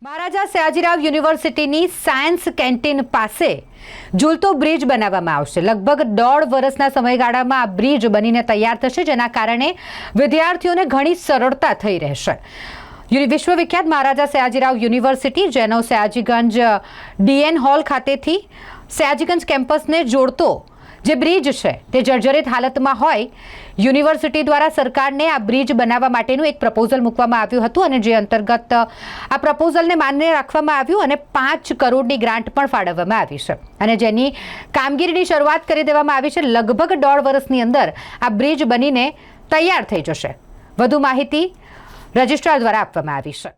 મહારાજા સયાજીરાવ યુનિવર્સિટીની science canteen પાસે ઝૂલતો bridge બનાવવામાં આવશે। લગભગ 1.5 વર્ષના સમયગાળામાં આ બ્રિજ બનીને તૈયાર થશે, જેના કારણે વિદ્યાર્થીઓને ઘણી સરળતા થઈ રહેશે। વિશ્વવિખ્યાત મહારાજા સયાજીરાવ યુનિવર્સિટી, જેનો સયાજીગંજ ડીએન હોલ ખાતેથી સયાજીગંજ કેમ્પસને જોડતો જે બ્રિજ છે તે જર્જરિત હાલતમાં હોય, યુનિવર્સિટી દ્વારા સરકારને આ બ્રિજ બનાવવા માટેનું એક પ્રપોઝલ મૂકવામાં આવ્યું હતું અને જે અંતર્ગત આ પ્રપોઝલને માન્ય રાખવામાં આવ્યું અને 5 કરોડની ગ્રાન્ટ પણ ફાળવવામાં આવી છે અને જેની કામગીરીની શરૂઆત કરી દેવામાં આવી છે। લગભગ 1.5 વર્ષની અંદર આ બ્રિજ બનીને તૈયાર થઈ જશે। વધુ માહિતી રજિસ્ટ્રાર દ્વારા આપવામાં આવી છે।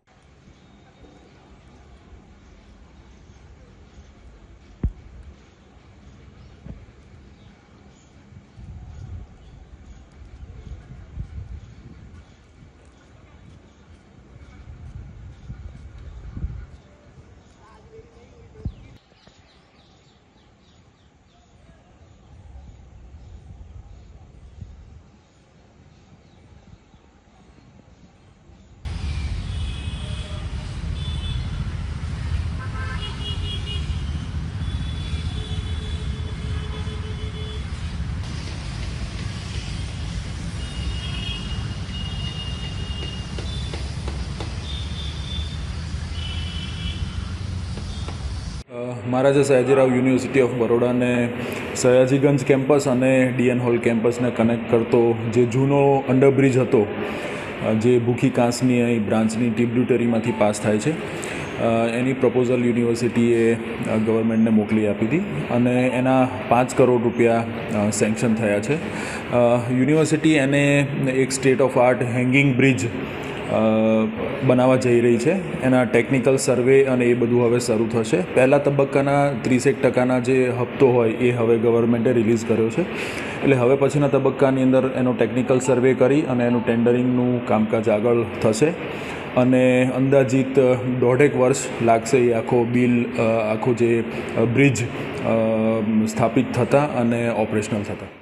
મહારાજા સયાજીરાવ યુનિવર્સિટી ઓફ બરોડાને સયાજીગંજ કેમ્પસ અને ડીએન હોલ કેમ્પસને કનેક્ટ કરતો જે જૂનો અંડરબ્રિજ હતો, જે ભૂખી કાંસની અહીં બ્રાન્ચની ટ્રિબ્યુટરીમાંથી પાસ થાય છે, એની પ્રપોઝલ યુનિવર્સિટીએ ગવર્મેન્ટને મોકલી આપી હતી અને એના 5 કરોડ રૂપિયા સેન્કશન થયા છે। યુનિવર્સિટી એને એક state of art hanging bridge બનાવવા જઈ રહી છે। એના ટેકનિકલ સર્વે અને એ બધું હવે શરૂ થશે। પહેલા તબક્કાના 30% જે હપ્તો હોય એ હવે ગવર્મેન્ટે રિલીઝ કર્યો છે, એટલે હવે પછીના તબક્કાની અંદર એનો ટેકનિકલ સર્વે કરી અને એનું ટેન્ડરિંગનું કામકાજ આગળ થશે અને અંદાજિત 1.5 વર્ષ લાગશે એ આખો જે બ્રિજ સ્થાપિત થતાં અને ઓપરેશનલ થતાં।